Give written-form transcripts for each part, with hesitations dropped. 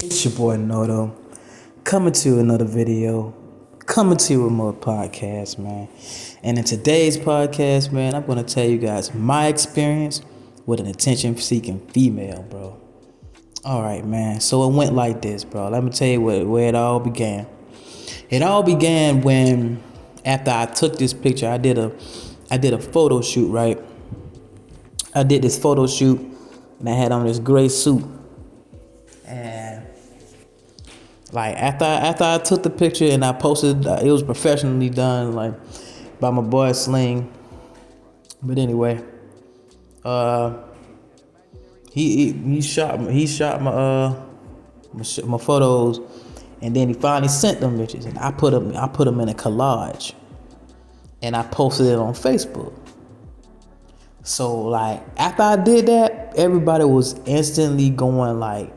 It's your boy Noto, coming to another video, coming to you with more podcast, man. And in today's podcast, man, I'm gonna tell you guys my experience with an attention-seeking female, bro. All right, man. So it went like this, bro. Let me tell you where it all began. It all began when, after I took this picture, I did a photo shoot, right? I did this photo shoot, and I had on this gray suit. And like after I took the picture and I posted, it was professionally done, like by my boy Sling. But anyway, he shot my photos, and then he finally sent them bitches, and I put them in a collage, and I posted it on Facebook. So like after I did that, everybody was instantly going like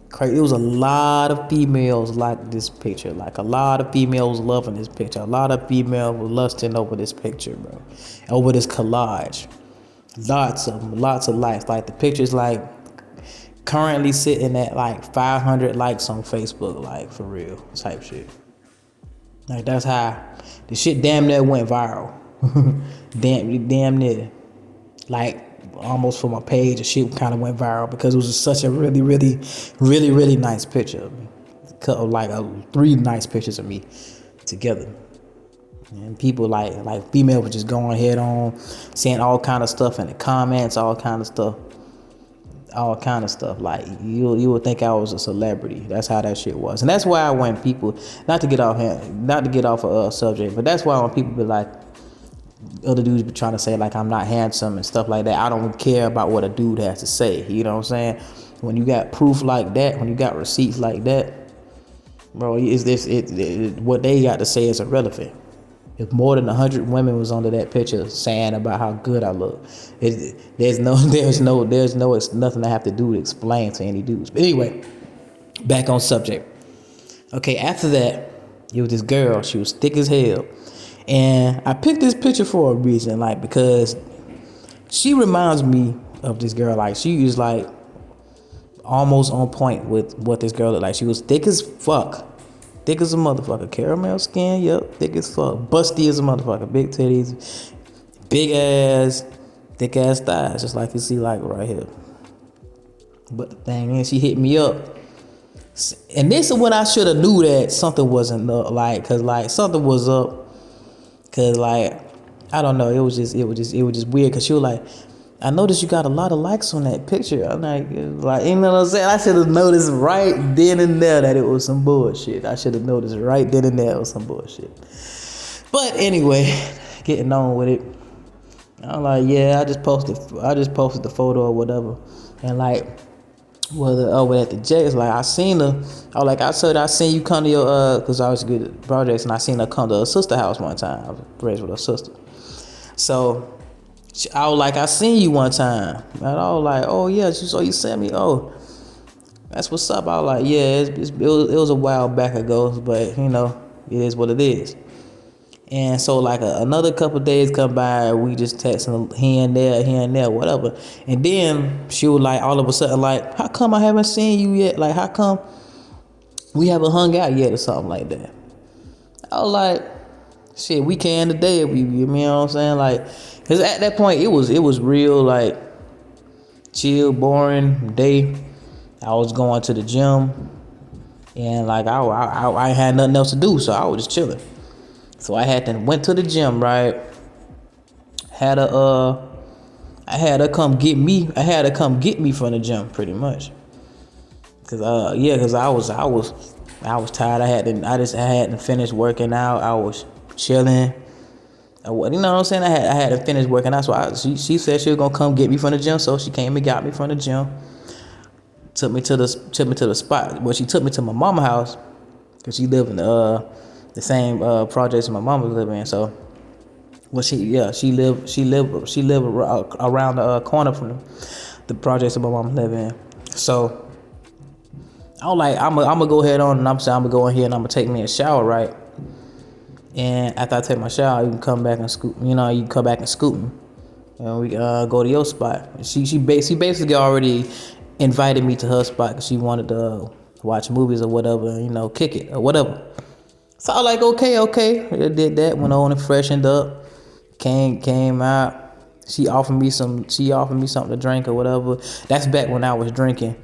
crazy. It was a lot of females like this picture. Like a lot of females loving this picture. A lot of females were lusting over this picture, bro. Over this collage. Lots of likes. Like the picture's like currently sitting at like 500 likes on Facebook, like for real type shit. Like that's how the shit damn near went viral. damn near. Like almost for my page, the shit kind of went viral because it was just such a really nice picture of me. Like 3 nice pictures of me together. And people like female were just going head on, saying all kind of stuff in the comments, all kind of stuff. Like you would think I was a celebrity. That's how that shit was, and that's why when people, not to get off a subject, but that's why when people be like, other dudes be trying to say like I'm not handsome and stuff like that, I don't care about what a dude has to say. You know what I'm saying? When you got proof like that, when you got receipts like that, bro, what they got to say is irrelevant. If more than 100 women was under that picture saying about how good I look, there's nothing I have to do to explain to any dudes. But anyway, back on subject. Okay, after that, it was this girl. She was thick as hell. And I picked this picture for a reason, like because she reminds me of this girl. Like she is like almost on point with what this girl looked like. She was thick as fuck. Thick as a motherfucker. Caramel skin, yep, thick as fuck. Busty as a motherfucker. Big titties, big ass, thick ass thighs, just like you see like right here. But the thing is, she hit me up. And this is when I should have knew that something wasn't up, like, cause like something was up. Cause like, I don't know, it was just weird. Cause she was like, I noticed you got a lot of likes on that picture. I'm like, you know what I'm saying? I should have noticed right then and there that it was some bullshit. I should have noticed right then and there it was some bullshit. But anyway, getting on with it. I'm like, yeah, I just posted the photo or whatever, and like, whether over at the Jets, like I seen her. I said I seen you come to your cause I was good at projects, and I seen her come to her sister house one time. I was raised with her sister, so I was like, I seen you one time, and I was like, oh yeah, so you sent me, oh that's what's up. I was like, yeah, it was a while back ago, but you know, it is what it is. And so like another couple days come by, we just texting here and there, whatever. And then she was like, all of a sudden, like, how come I haven't seen you yet? Like, how come we haven't hung out yet or something like that? I was like, shit, we can today if you know what I'm saying? Like, cause at that point it was real like chill, boring day. I was going to the gym, and like I had nothing else to do, so I was just chilling. So I went to the gym, right? I had her come get me from the gym, pretty much. Cause I was tired. I hadn't finished working out. I was chilling. You know what I'm saying? I hadn't finished working out, so she said she was gonna come get me from the gym. So she came and got me from the gym. Took me to the spot. Well, she took me to my mama's house, cause she lived in the same projects my mama was living in. So, well, she lived around the corner from the projects that my mama lived in. So I was like, I'm gonna go ahead on, and I'm gonna go in here and I'm gonna take me a shower, right? And after I take my shower, you can come back and scoop. You can come back and scoop me, and we go to your spot. She basically already invited me to her spot because she wanted to watch movies or whatever, kick it or whatever. So I was like, okay. I did that, went on and freshened up, came out. She offered me something to drink or whatever. That's back when I was drinking.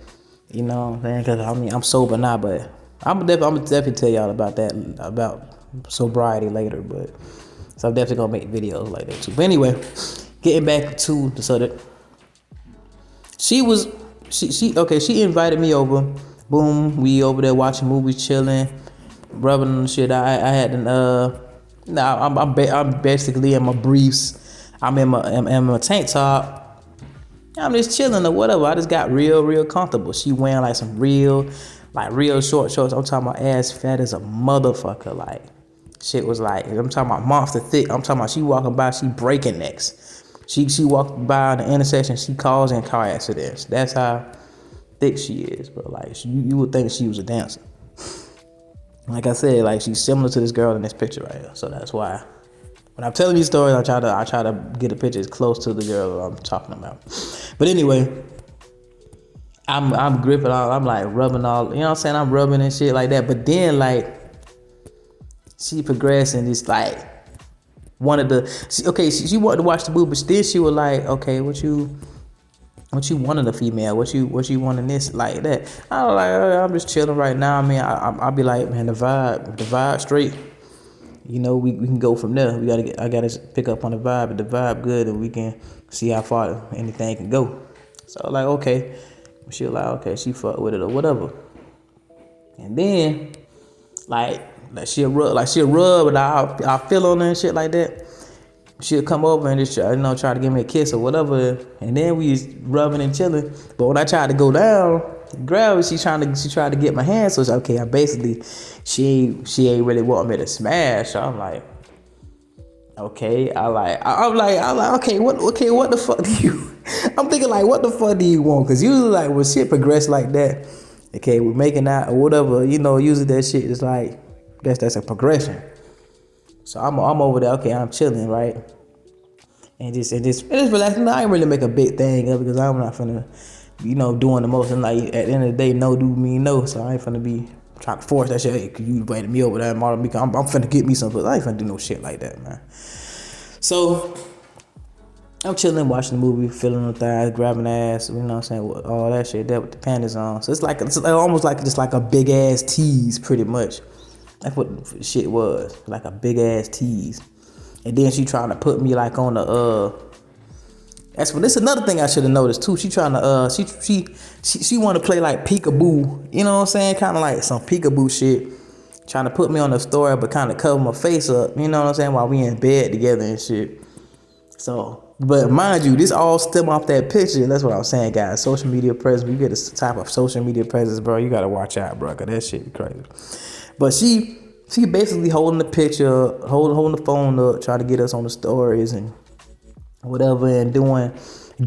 You know what I'm saying? Because I'm sober now, but I'm definitely tell y'all about that, about sobriety later. But so I'm definitely gonna make videos like that too. But anyway, getting back to the subject, she invited me over. Boom, we over there watching movies, chilling, rubbing and shit. I had I'm basically in my briefs. I'm in my tank top. I'm just chilling or whatever. I just got real comfortable. She wearing like some real short shorts. I'm talking about ass fat as a motherfucker. Like shit was like, I'm talking about monster thick. I'm talking about she walking by, she breaking necks. She walked by the intersection, she causing car accidents. That's how thick she is, bro. Like you would think she was a dancer. Like I said, like she's similar to this girl in this picture right here. So that's why when I'm telling these stories, I try to get a picture as close to the girl I'm talking about. But anyway, I'm gripping all, I'm like rubbing all, you know what I'm saying? I'm rubbing and shit like that. But then like she progressed and it's like she wanted to watch the movie, but then she was like, okay, what you want in a female? What you want in this like that? I was like, I'm just chilling right now. I mean, I'll be like, man, the vibe straight. We can go from there. I gotta pick up on the vibe. If the vibe good, and we can see how far anything can go. So like, okay, she was like, okay, she fuck with it or whatever. And then she'll rub, and I'll feel on her and shit like that. She'll come over and just try to give me a kiss or whatever, and then we was rubbing and chilling. But when I tried to go down, grab her, she tried to get my hand. So it's okay. I basically, she ain't really want me to smash. So I'm like, okay. I'm like, okay. What the fuck do you? I'm thinking like, what the fuck do you want? Cause usually like when shit progress like that, okay, we're making out or whatever. Usually that shit is like, that's a progression. So I'm over there. Okay, I'm chilling, right? And just relaxing. I ain't really make a big thing of it because I'm not finna, doing the most. And like at the end of the day, no do mean no. So I ain't finna be trying to force that shit. Hey, you invited me over there and model me. I'm finna get me something. I ain't finna do no shit like that, man. So I'm chilling, watching the movie, feeling the thighs, grabbing ass. You know what I'm saying? All that shit there with the panties on. So it's almost like just like a big ass tease, pretty much. That's what the shit was, like a big ass tease. And then she trying to put me like on the this is another thing I should have noticed too. She trying to she want to play like peekaboo, you know what I'm saying? Kind of like some peekaboo shit. Trying to put me on the story, but kind of cover my face up, you know what I'm saying? While we in bed together and shit. So, but mind you, this all stem off that picture. That's what I'm saying, guys. Social media presence. You get this type of social media presence, bro. You gotta watch out, bro. Cause that shit be crazy. But she basically holding the picture, holding the phone up, trying to get us on the stories and whatever, and doing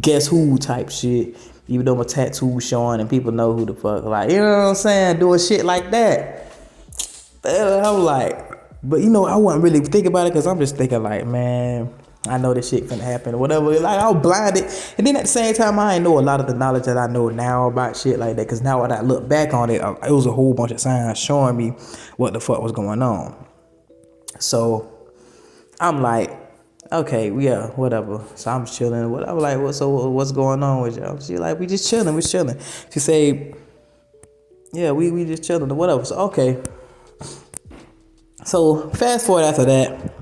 guess who type shit. Even though my tattoo showing and people know who the fuck, like, you know what I'm saying, doing shit like that. I was like, but I wasn't really thinking about it because I'm just thinking like, man, I know this shit finna happen or whatever. Like I was blinded, and then at the same time, I ain't know a lot of the knowledge that I know now about shit like that. Because now when I look back on it, it was a whole bunch of signs showing me what the fuck was going on. So I'm like, okay, yeah, whatever. So I'm chilling. I was like, what's going on with y'all? She like, we just chilling. We chilling. She say, yeah, we just chilling or whatever. So okay. So fast forward after that.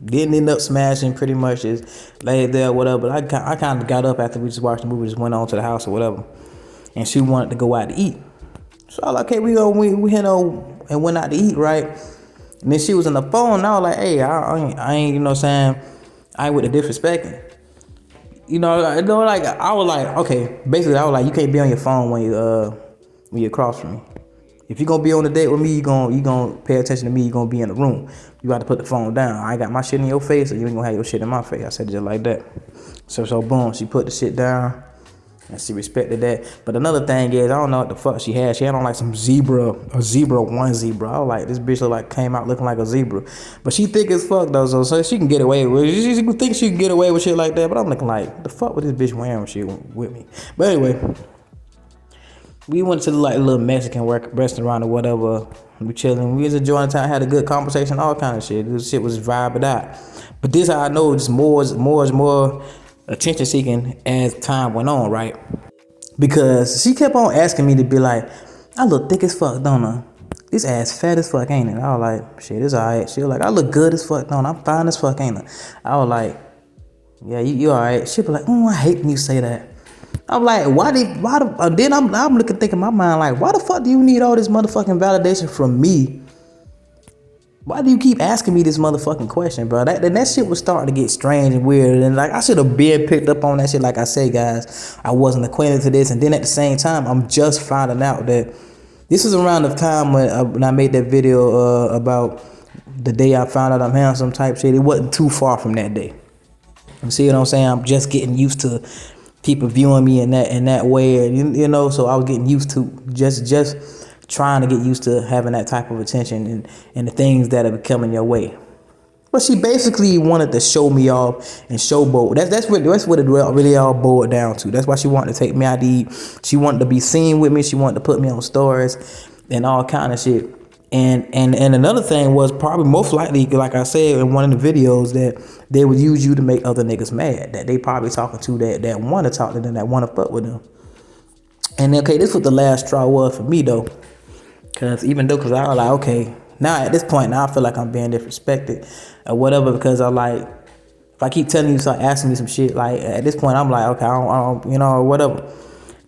Didn't end up smashing, pretty much just laid there, whatever. But I kind of got up after we just watched the movie, just went on to the house or whatever. And she wanted to go out to eat. So I was like, okay, we and went out to eat, right? And then she was on the phone, and I was like, hey, I ain't, you know what I'm saying? I ain't with the disrespecting. Like, I was like, okay, basically, I was like, you can't be on your phone when you're across from me. If you're gonna be on a date with me, you gonna pay attention to me, you're gonna be in the room. You got to put the phone down. I ain't got my shit in your face, or you ain't gonna have your shit in my face. I said it just like that. So boom, she put the shit down, and she respected that. But another thing is, I don't know what the fuck she had. She had on like some zebra onesie, bro. I was like, this bitch came out looking like a zebra. But she thick as fuck though, so she can get away with it. She think she can get away with shit like that, but I'm looking like, the fuck was this bitch wearing when she with me? But anyway, We went to like a little Mexican restaurant or whatever. We chilling. We was enjoying the time. Had a good conversation. All kind of shit. This shit was vibing out. But this how I know it's more attention seeking as time went on, right? Because she kept on asking me to be like, I look thick as fuck, don't I? This ass fat as fuck, ain't it? I was like, shit, it's alright. She was like, I look good as fuck, don't I? I'm fine as fuck, ain't I? I was like, yeah, you alright. She be like, I hate when you say that. I'm like, then I'm looking, thinking in my mind, like, why the fuck do you need all this motherfucking validation from me? Why do you keep asking me this motherfucking question, bro? That shit was starting to get strange and weird. And like, I should have been picked up on that shit. Like I say, guys, I wasn't acquainted to this. And then at the same time, I'm just finding out that this is around the time when I made that video about the day I found out I'm handsome type shit. It wasn't too far from that day. You see what I'm saying? I'm just getting used to people viewing me in that way, you know. So I was getting used to just trying to get used to having that type of attention and the things that are coming your way. But she basically wanted to show me off and showboat. That's what it really all boiled down to. That's why she wanted to take me out to eat. She wanted to be seen with me. She wanted to put me on stories and all kind of shit. And another thing was probably most likely, like I said in one of the videos, that they would use you to make other niggas mad. That they probably talking to that want to talk to them, that want to fuck with them. And okay, this was the last straw was for me though. Cause I was like, okay, now at this point, now I feel like I'm being disrespected or whatever, because I like, if I keep telling you, start asking me some shit, like at this point, I'm like, okay, I don't you know, or whatever.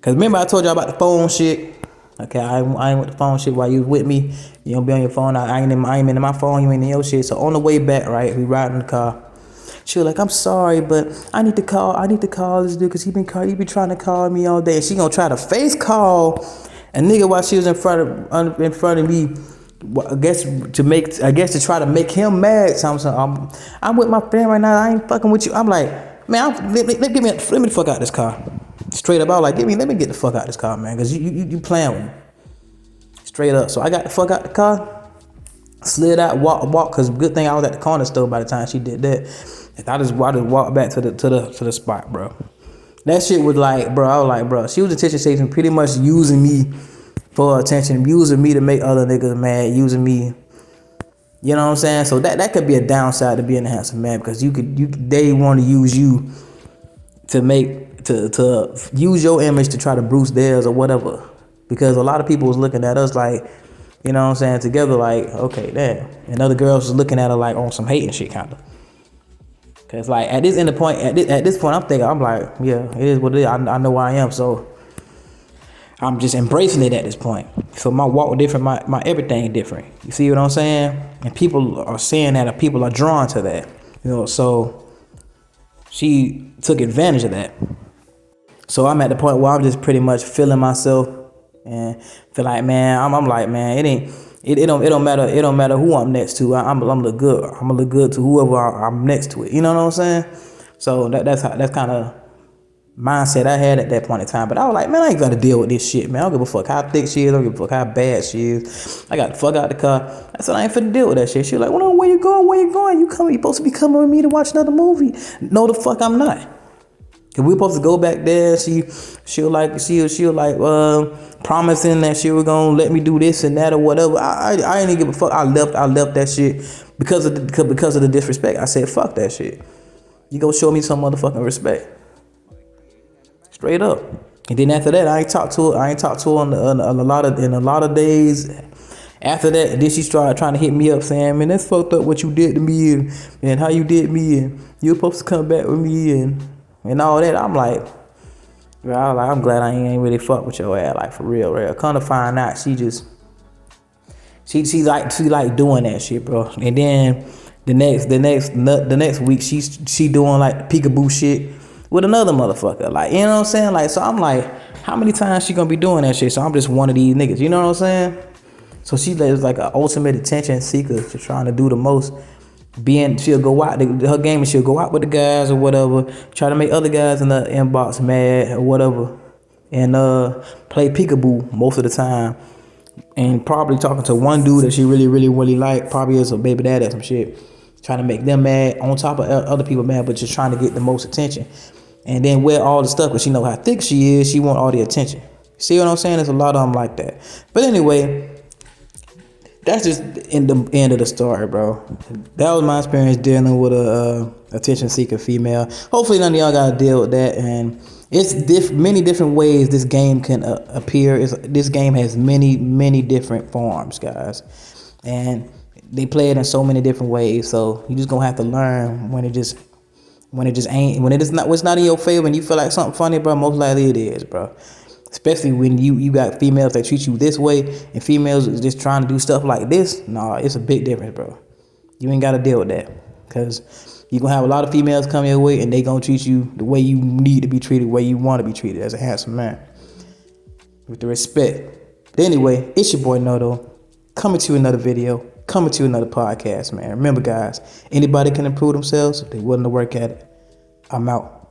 Cause remember I told y'all about the phone shit. Okay, I ain't with the phone shit while you was with me. You don't be on your phone. I ain't in my phone. You ain't in your shit. So on the way back, right, we riding in the car. She was like, I'm sorry, but I need to call this dude because he been trying to call me all day. And she gonna try to face call a nigga while she was in front of me. I guess to try to make him mad. So I'm with my friend right now. I ain't fucking with you. I'm like, man, let me the fuck out this car. Straight up, I was like, let me get the fuck out this car, man, because you playing with me. Straight up. So I got the fuck out the car, slid out, walk, because good thing I was at the corner store by the time she did that. And I just walked back to the spot, bro. That shit was like, bro, I was like, bro, she was attention seeking, pretty much using me for attention, using me to make other niggas mad, using me, you know what I'm saying? So that could be a downside to being a handsome man, because they want to use you to use your image to try to boost theirs or whatever. Because a lot of people was looking at us like, you know what I'm saying, together like, okay, damn. And other girls was looking at her like on some hating shit kind of. Cause like at this point, I'm thinking, I'm like, yeah, it is what it is. I know where I am, so I'm just embracing it at this point. So my walk different, my everything different. You see what I'm saying? And people are saying that, and people are drawn to that. You know, so she took advantage of that. So I'm at the point where I'm just pretty much feeling myself and feel like, man, I'm like, man, it don't matter who I'm next to. I'm look good. I'm gonna look good to whoever I'm next to it. You know what I'm saying? So that's kind of mindset I had at that point in time. But I was like, man, I ain't gonna deal with this shit, man. I don't give a fuck how thick she is. I don't give a fuck how bad she is. I got the fuck out the car. I said, I ain't finna deal with that shit. She was like, well, no, where you going? You supposed to be coming with me to watch another movie. No, the fuck I'm not. Cause we supposed to go back there. She was like promising that she was gonna let me do this and that or whatever. I ain't even give a fuck. I left that shit because of the disrespect. I said, fuck that shit. You go show me some motherfucking respect. Straight up. And then after that, I ain't talked to her in a lot of days. After that, and then she started trying to hit me up saying, man, that's fucked up what you did to me and how you did me, and you were supposed to come back with me and all that. I'm like, bro, I'm glad I ain't really fuck with your ass, like for real. Come to find out, she like doing that shit, bro. And then the next week, she doing like peekaboo shit with another motherfucker, like, you know what I'm saying? Like, so I'm like, how many times she gonna be doing that shit? So I'm just one of these niggas, you know what I'm saying? So she is like an ultimate attention seeker. She's trying to do the most. She'll go out, her game is she'll go out with the guys or whatever, try to make other guys in the inbox mad or whatever, and play peekaboo most of the time, and probably talking to one dude that she really like, probably is a baby daddy or some shit, trying to make them mad on top of other people mad, but just trying to get the most attention. And then wear all the stuff, because she know how thick she is, she want all the attention. See what I'm saying? There's a lot of them like that. But anyway, that's just in the end of the story, bro. That was my experience dealing with a attention seeking female. Hopefully none of y'all gotta deal with that. And it's many different ways this game can appear. This game has many different forms, guys, and they play it in so many different ways. So you just gonna have to learn when it is not, what's not in your favor, and you feel like something funny, bro. Most likely it is, bro. Especially when you got females that treat you this way and females is just trying to do stuff like this. Nah, it's a big difference, bro. You ain't got to deal with that, because you're going to have a lot of females come your way and they going to treat you the way you need to be treated, the way you want to be treated as a handsome man, with the respect. But anyway, it's your boy Noto, coming to you another video, coming to you another podcast, man. Remember, guys, anybody can improve themselves if they're willing to work at it. I'm out.